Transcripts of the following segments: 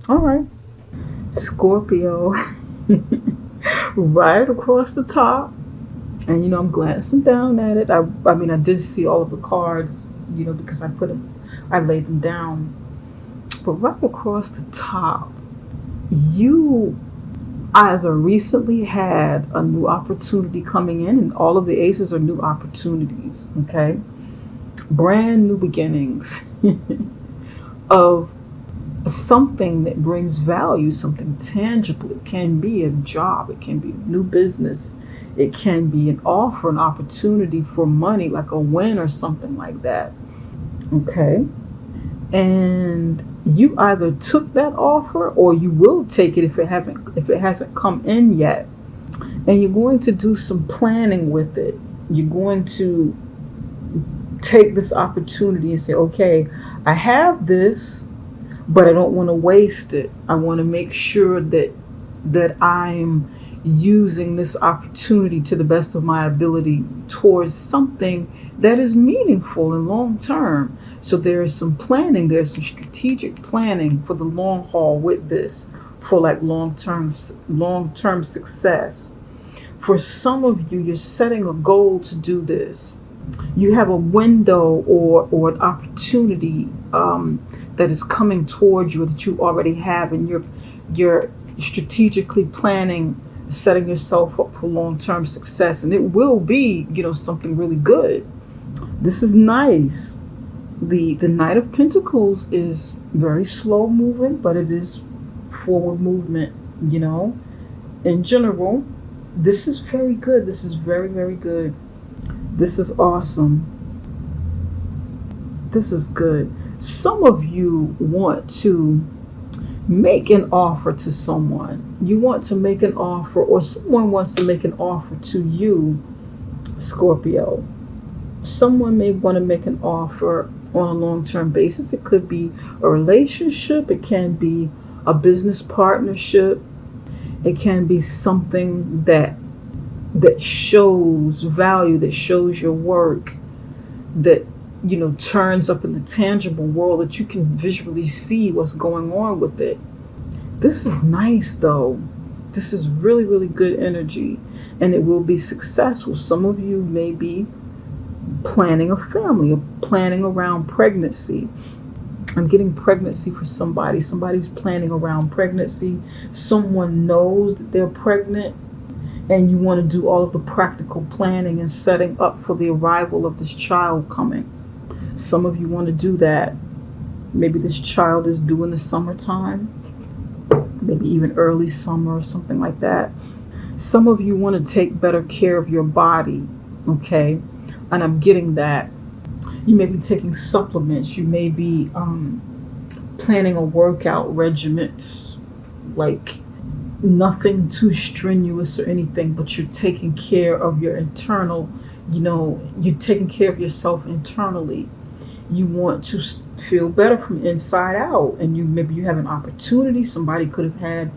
All right. Scorpio, right across the top. And I'm glancing down at it. I mean, I did see all of the cards, because I laid them down. But right across the top, you either recently had a new opportunity coming in, and all of the aces are new opportunities, okay? Brand new beginnings of something that brings value, something tangible. It can be a job, it can be a new business, it can be an offer, an opportunity for money, like a win or something like that. Okay. And you either took that offer or you will take it if it hasn't come in yet. And you're going to do some planning with it. You're going to take this opportunity and say, okay, I have this, but I don't want to waste it. I want to make sure that I'm using this opportunity to the best of my ability towards something that is meaningful and long term. So there is some planning, there's some strategic planning for the long haul with this, for like long term success. For some of you, you're setting a goal to do this. You have a window or an opportunity that is coming towards you that you already have, and you're strategically planning, setting yourself up for long-term success, and it will be something really good. This is nice. The Knight of Pentacles is very slow moving, but it is forward movement. In general, this is very good. This is very, very good. This is awesome. This is good. Some of you want to make an offer to someone. You want to make an offer, or someone wants to make an offer to you, Scorpio. Someone may want to make an offer on a long-term basis. It could be a relationship, it can be a business partnership, it can be something that shows value, that shows your work, that turns up in the tangible world, that you can visually see what's going on with it. This is nice though. This is really, really good energy, and it will be successful. Some of you may be planning a family or planning around pregnancy. I'm getting pregnancy for somebody. Somebody's planning around pregnancy. Someone knows that they're pregnant, and you want to do all of the practical planning and setting up for the arrival of this child coming. Some of you want to do that. Maybe this child is due in the summertime, maybe even early summer or something like that. Some of you want to take better care of your body, okay? And I'm getting that. You may be taking supplements. You may be planning a workout regimen, like nothing too strenuous or anything, but you're taking care of your internal, you're taking care of yourself internally. You want to feel better from inside out, and maybe you have an opportunity. Somebody could have had,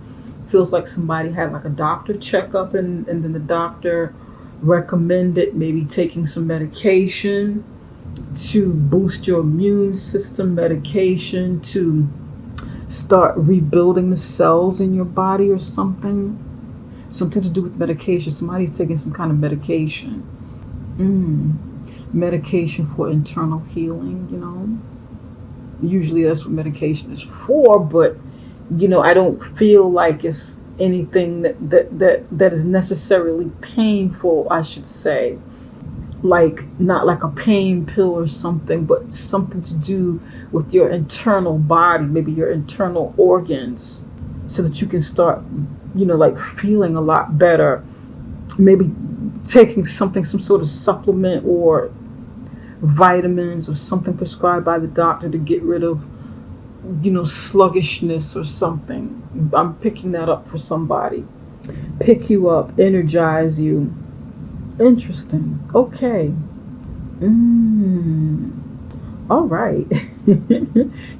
feels like somebody had like a doctor checkup, and then the doctor recommended maybe taking some medication to boost your immune system, medication to start rebuilding the cells in your body or something to do with medication. Somebody's taking some kind of medication. Medication for internal healing. Usually that's what medication is for, but I don't feel like it's anything that is necessarily painful, I should say. Like, not like a pain pill or something, but something to do with your internal body, maybe your internal organs, so that you can start, like feeling a lot better. Maybe taking something, some sort of supplement or vitamins or something prescribed by the doctor to get rid of, sluggishness or something. I'm picking that up for somebody. Pick you up, energize you. Interesting. Okay. All right.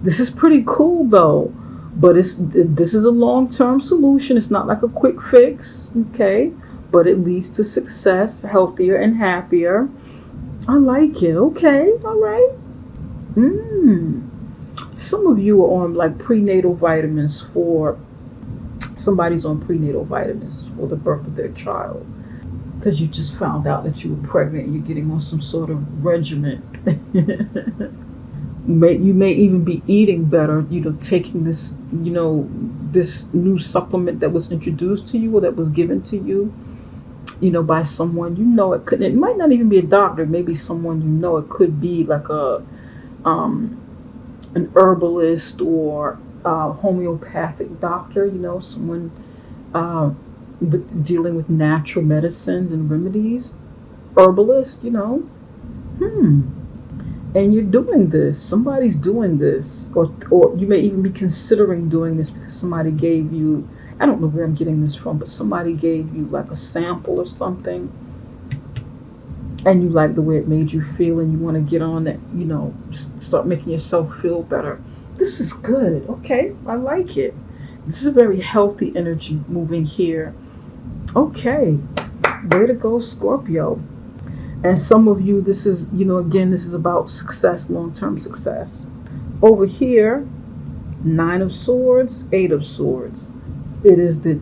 This is pretty cool though, but this is a long-term solution. It's not like a quick fix, okay? But it leads to success, healthier and happier. I like it. Okay. All right. Some of you are on like prenatal vitamins for somebody's on prenatal vitamins for the birth of their child because you just found out that you were pregnant. You're getting on some sort of regimen. You may even be eating better, taking this, this new supplement that was introduced to you or that was given to you, by someone. It might not even be a doctor, maybe someone, it could be like um an herbalist or homeopathic doctor, someone uh, dealing with natural medicines and remedies, herbalist, Hmm. And you're doing this. Somebody's doing this, or you may even be considering doing this because somebody gave you. I don't know where I'm getting this from, but somebody gave you like a sample or something, and you like the way it made you feel, and you want to get on that. Start making yourself feel better. This is good. Okay, I like it. This is a very healthy energy moving here. Okay, way to go, Scorpio. And some of you, this is, again, this is about success, long term success. Over here, Nine of Swords, Eight of Swords. It is the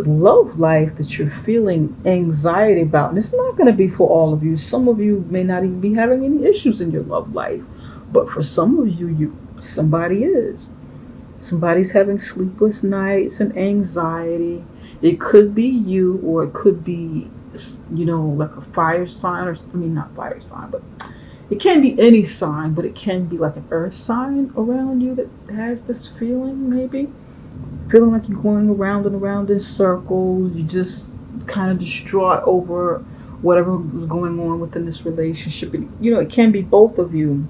love life that you're feeling anxiety about. And it's not going to be for all of you. Some of you may not even be having any issues in your love life. But for some of you, somebody is. Somebody's having sleepless nights and anxiety. It could be you, or it could be, like a fire sign, or I mean, not fire sign, but it can be any sign, but it can be like an earth sign around you that has this feeling, maybe. Feeling like you're going around and around in circles. You just kind of distraught over whatever was going on within this relationship. It can be both of you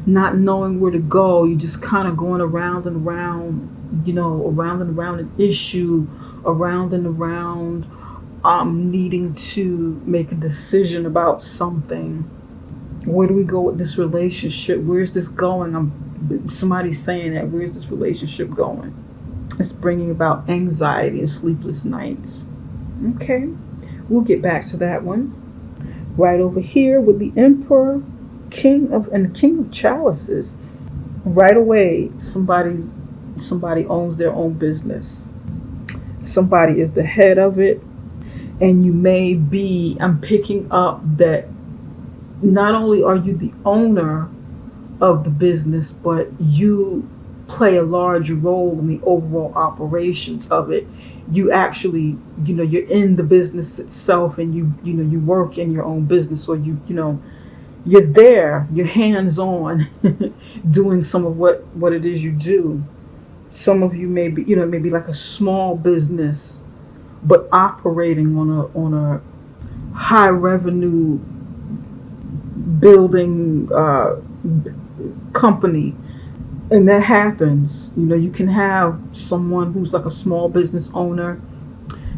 not knowing where to go. You just kind of going around and around, around and around an issue, around and around, needing to make a decision about something. Where do we go with this relationship? Where's this going? Somebody's saying that. Where's this relationship going? It's bringing about anxiety and sleepless nights. Okay, we'll get back to that one. Right over here with the Emperor, King of Chalices. Right away, somebody owns their own business. Somebody is the head of it, and you may be. I'm picking up that not only are you the owner of the business, but you play a large role in the overall operations of it. You actually, you're in the business itself, and you work in your own business, or you're there, you're hands on doing some of what it is you do. Some of you may be, maybe like a small business, but operating on a high revenue building company. And that happens. You can have someone who's like a small business owner,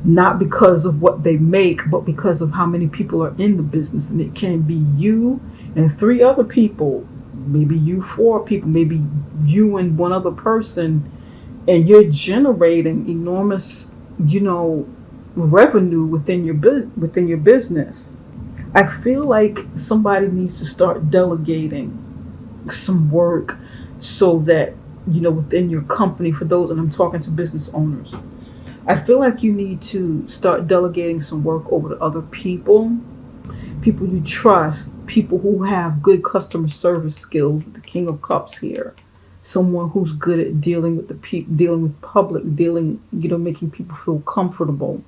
not because of what they make, but because of how many people are in the business. And it can be you and three other people, maybe you four people, maybe you and one other person, and you're generating enormous, revenue within your business. I feel like somebody needs to start delegating some work so that, within your company, for those, and I'm talking to business owners, I feel like you need to start delegating some work over to other people you trust, people who have good customer service skills. The King of Cups here, someone who's good at dealing with the people, dealing with public, making people feel comfortable,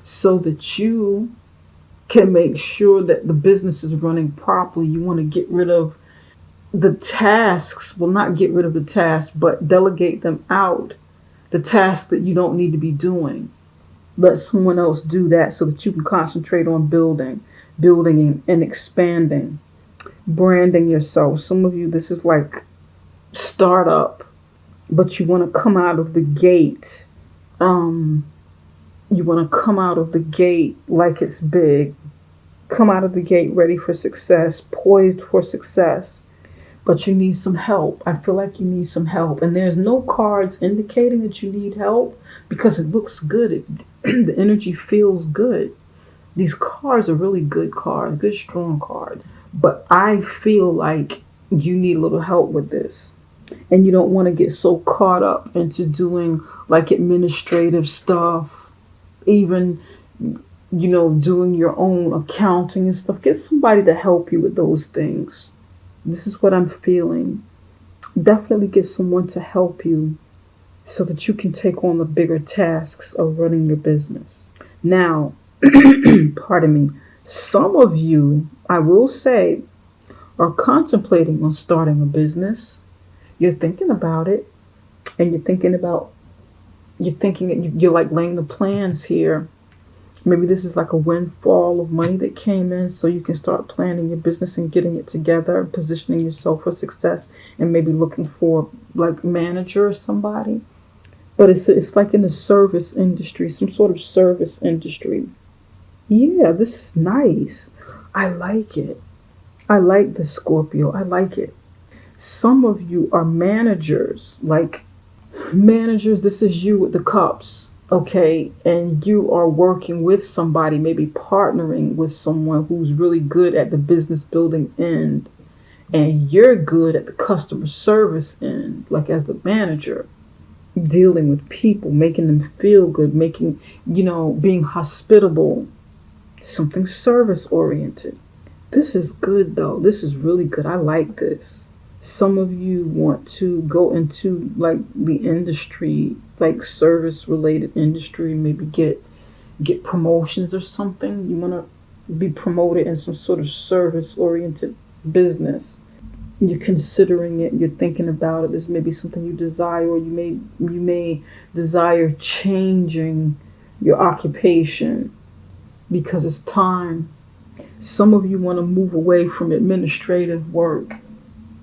so that you can make sure that the business is running properly. You want to get rid of the tasks, well, not get rid of the tasks, but delegate them out. The tasks that you don't need to be doing, let someone else do that so that you can concentrate on building and expanding, branding yourself. Some of you, this is like startup, but you want to come out of the gate. You want to come out of the gate like it's big. Come out of the gate ready for success, poised for success. But you need some help. I feel like you need some help. And there's no cards indicating that you need help because it looks good. The energy feels good. These cards are really good cards, good strong cards. But I feel like you need a little help with this. and you don't want to get so caught up into doing like administrative stuff, even doing your own accounting and stuff. Get somebody to help you with those things. This is what I'm feeling. Definitely get someone to help you so that you can take on the bigger tasks of running your business. Now, pardon me, some of you, I will say, are contemplating on starting a business. You're thinking about it, and you're like laying the plans here. Maybe this is like a windfall of money that came in so you can start planning your business and getting it together, positioning yourself for success, and maybe looking for like manager or somebody. But it's like in the service industry, some sort of service industry. Yeah, this is nice. I like it. I like the Scorpio. I like it. Some of you are managers, like managers. This is you with the cups, okay? And you are working with somebody, maybe partnering with someone who's really good at the business building end, and you're good at the customer service end, like as the manager, dealing with people, making them feel good, being hospitable, something service oriented. This is good though. This is really good. I like this. Some of you want to go into like the industry, like service related industry, maybe get promotions or something. You want to be promoted in some sort of service oriented business. You're considering it, you're thinking about it. This may be something you desire, or you may desire changing your occupation because it's time. Some of you want to move away from administrative work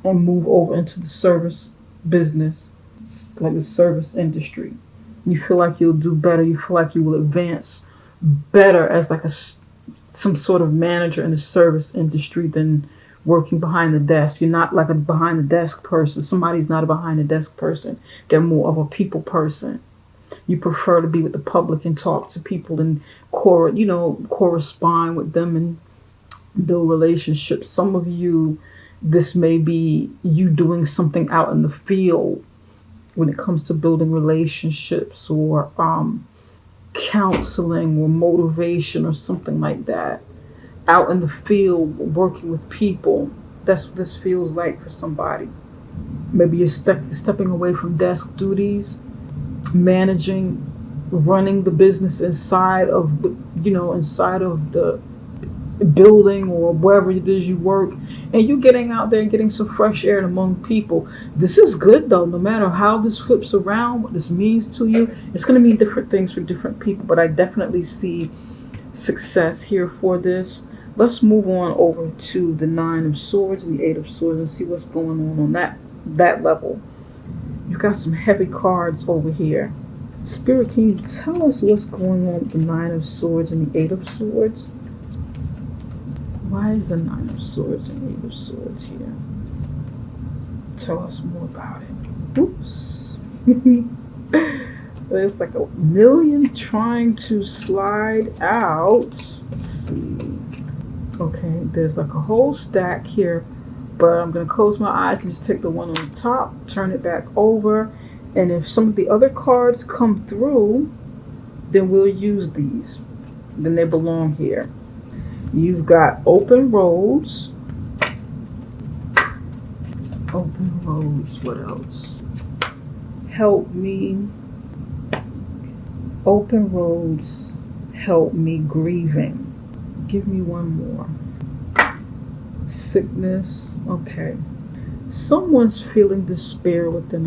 and move over into the service business, like the service industry. You feel like you'll do better. You feel like you will advance better as like some sort of manager in the service industry than working behind the desk. You're not like a behind the desk person. Somebody's not a behind the desk person. They're more of a people person. You prefer to be with the public and talk to people and correspond with them and build relationships. Some of you, this may be you doing something out in the field when it comes to building relationships, or counseling or motivation or something like that. Out in the field working with people. That's what this feels like for somebody. Maybe you're stepping away from desk duties, managing, running the business inside of the building or wherever it is you work, and you getting out there and getting some fresh air among people. This is good though. No matter how this flips around, what this means to you, it's going to mean different things for different people, but I definitely see success here for this. Let's move on over to the Nine of Swords and the Eight of Swords and see what's going on that level. You got some heavy cards over here. Spirit, can you tell us what's going on with the Nine of Swords and the Eight of Swords? Why is the Nine of Swords and Eight of Swords here? Tell us more about it. Oops. There's like a million trying to slide out. Let's see. Okay, there's like a whole stack here, but I'm going to close my eyes and just take the one on the top, turn it back over, and if some of the other cards come through, then we'll use these. Then they belong here. You've got open roads. Open roads. What else? Help me. Open roads. Help me grieving. Give me one more. Sickness. Okay. Someone's feeling despair within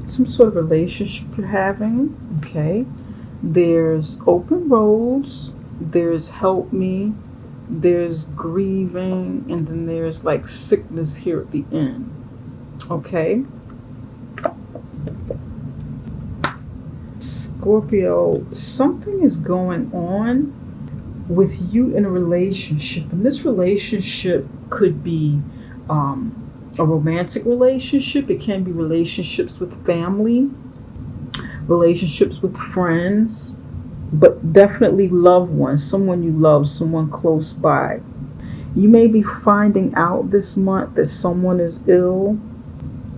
some sort of relationship you're having. Okay. There's open roads. There's help me, there's grieving, and then there's like sickness here at the end. Okay. Scorpio, something is going on with you in a relationship, and this relationship could be a romantic relationship. It can be relationships with family, relationships with friends, but definitely loved ones, someone you love, someone close by. You may be finding out this month that someone is ill,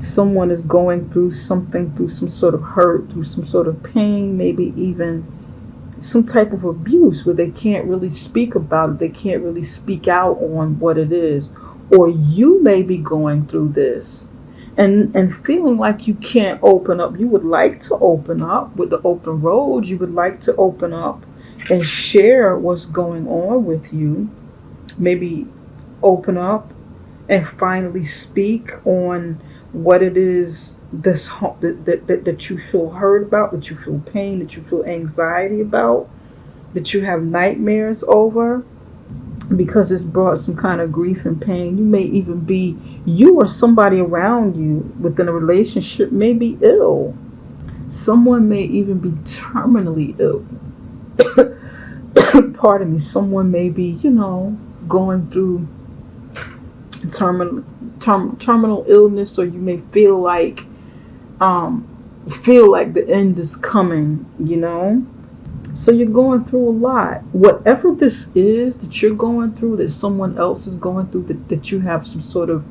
Someone is going through something, through some sort of hurt, through some sort of pain, maybe even some type of abuse where they can't really speak about it. They can't really speak out on what it is. Or you may be going through this and feeling like you can't open up. You would like to open up with the open road. You would like to open up and share what's going on with you. Maybe open up and finally speak on what it is that you feel hurt about, that you feel pain, that you feel anxiety about, that you have nightmares over, because it's brought some kind of grief and pain. You may even be, you or somebody around you within a relationship may be ill. Someone may even be terminally ill. Pardon me. Someone may be, going through terminal illness, or you may feel like the end is coming. So you're going through a lot. Whatever this is that you're going through, that someone else is going through, that you have some sort of,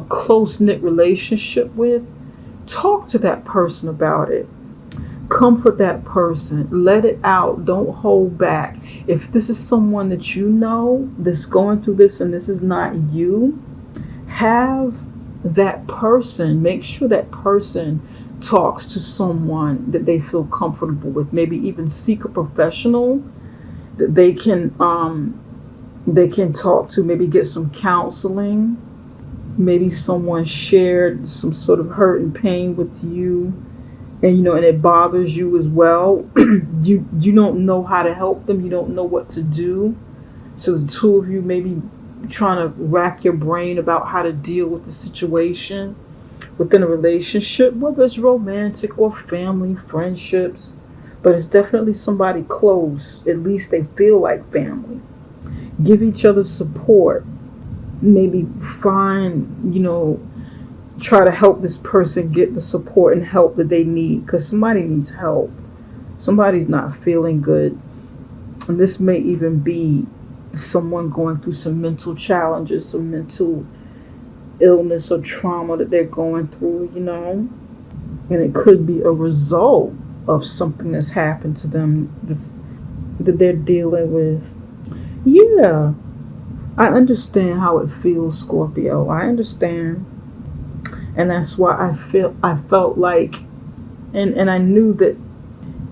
close knit relationship with, talk to that person about it. Comfort that person. Let it out. Don't hold back. If this is someone that you know that's going through this and this is not you, have that person, make sure that person talks to someone that they feel comfortable with. Maybe even seek a professional that they can talk to. Maybe get some counseling. Maybe someone shared some sort of hurt and pain with you, and it bothers you as well. You don't know how to help them. You don't know what to do. So the two of you maybe trying to rack your brain about how to deal with the situation within a relationship, whether it's romantic or family, friendships. But it's definitely somebody close. At least they feel like family. Give each other support. Maybe try to help this person get the support and help that they need, because somebody needs help. Somebody's not feeling good. And this may even be someone going through some mental challenges, some mental illness or trauma that they're going through. And it could be a result of something that's happened to them that they're dealing with. Yeah, I understand how it feels, Scorpio. I understand. And that's why I felt like, and I knew that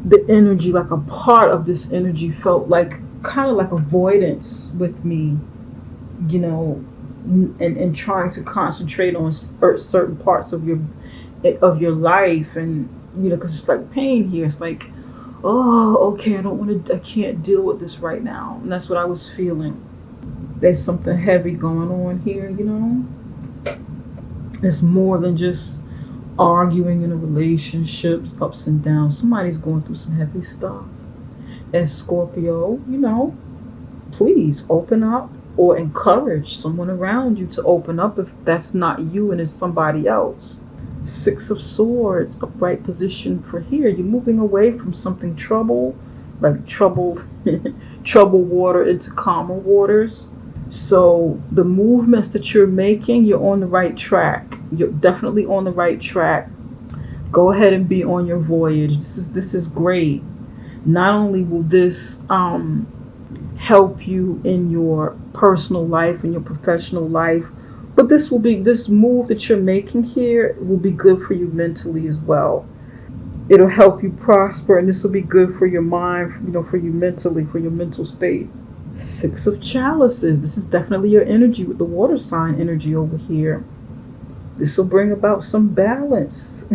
the energy, like a part of this energy, felt like kind of like avoidance with me, and trying to concentrate on certain parts of your life, and because it's like pain here. It's like, oh, okay, I can't deal with this right now, and that's what I was feeling. There's something heavy going on here. It's more than just arguing in a relationship, ups and downs. Somebody's going through some heavy stuff. And Scorpio, please open up, or encourage someone around you to open up if that's not you and it's somebody else. Six of Swords, upright position for here. You're moving away from something like troubled water into calmer waters. So the movements that you're making, you're on the right track. You're definitely on the right track. Go ahead and be on your voyage. This is great. Not only will this help you in your personal life and your professional life, but this move that you're making here will be good for you mentally as well. It'll help you prosper, and this will be good for your mind, for you mentally, for your mental state. Six of Chalices. This is definitely your energy with the water sign energy over here. This will bring about some balance.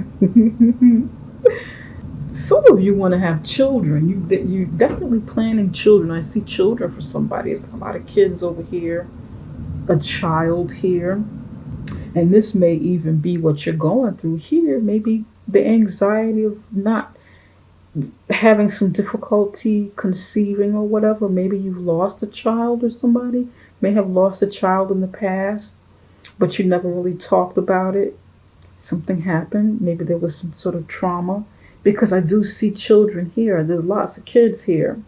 Some of you want to have children. You're definitely planning children. I see children for somebody. There's a lot of kids over here. A child here. And this may even be what you're going through here. Maybe the anxiety of not having some difficulty conceiving or whatever. Maybe you've lost a child, or somebody may have lost a child in the past, but you never really talked about it. Something happened. Maybe there was some sort of trauma, because I do see children here. There's lots of kids here,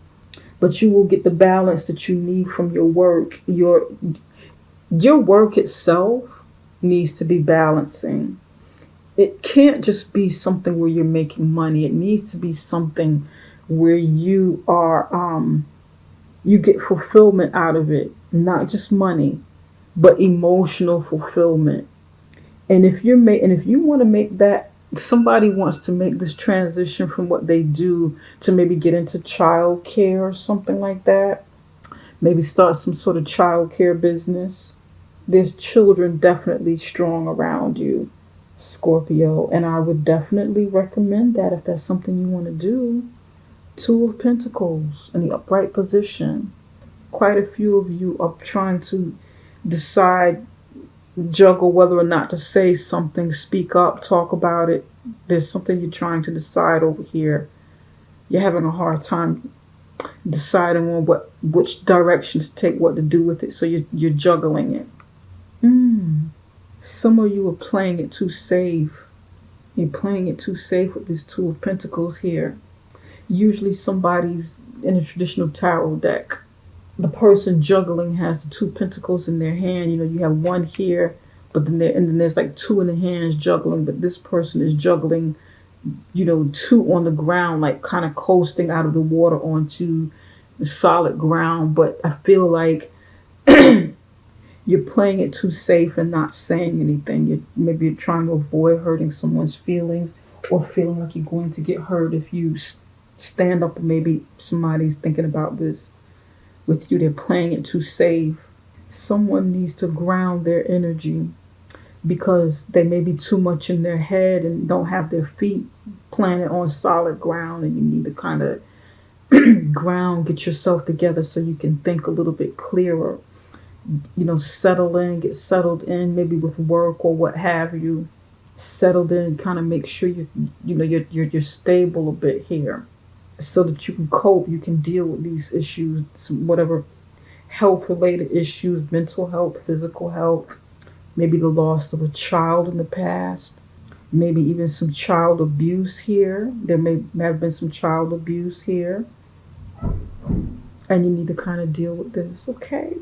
but you will get the balance that you need from your work. Your work itself needs to be balancing. It can't just be something where you're making money. It needs to be something where you get fulfillment out of it, not just money, but emotional fulfillment. And if you want to make that, somebody wants to make this transition from what they do to maybe get into child care or something like that, maybe start some sort of child care business. There's children definitely strong around you, Scorpio, and I would definitely recommend that if that's something you want to do. Two of Pentacles in the upright position. Quite a few of you are trying to decide, juggle whether or not to say something, speak up, talk about it. There's something you're trying to decide over here. You're having a hard time deciding on which direction to take, what to do with it. So you're juggling it. Some of you are playing it too safe. You're playing it too safe with this Two of Pentacles here. Usually somebody's in a traditional tarot deck. The person juggling has the Two Pentacles in their hand. You have one here, but then there's like two in the hands juggling. But this person is juggling, two on the ground, like kind of coasting out of the water onto the solid ground. But I feel like you're playing it too safe and not saying anything. Maybe you're trying to avoid hurting someone's feelings or feeling like you're going to get hurt if you stand up, and maybe somebody's thinking about this with you. They're playing it too safe. Someone needs to ground their energy because they may be too much in their head and don't have their feet planted on solid ground, and you need to kind of get yourself together so you can think a little bit clearer. Settle in, get settled in, maybe with work or what have you. Settled in, kind of make sure you're stable a bit here, so that you can cope, you can deal with these issues, whatever health related issues, mental health, physical health, maybe the loss of a child in the past, maybe even some child abuse here. There may have been some child abuse here, and you need to kind of deal with this, okay?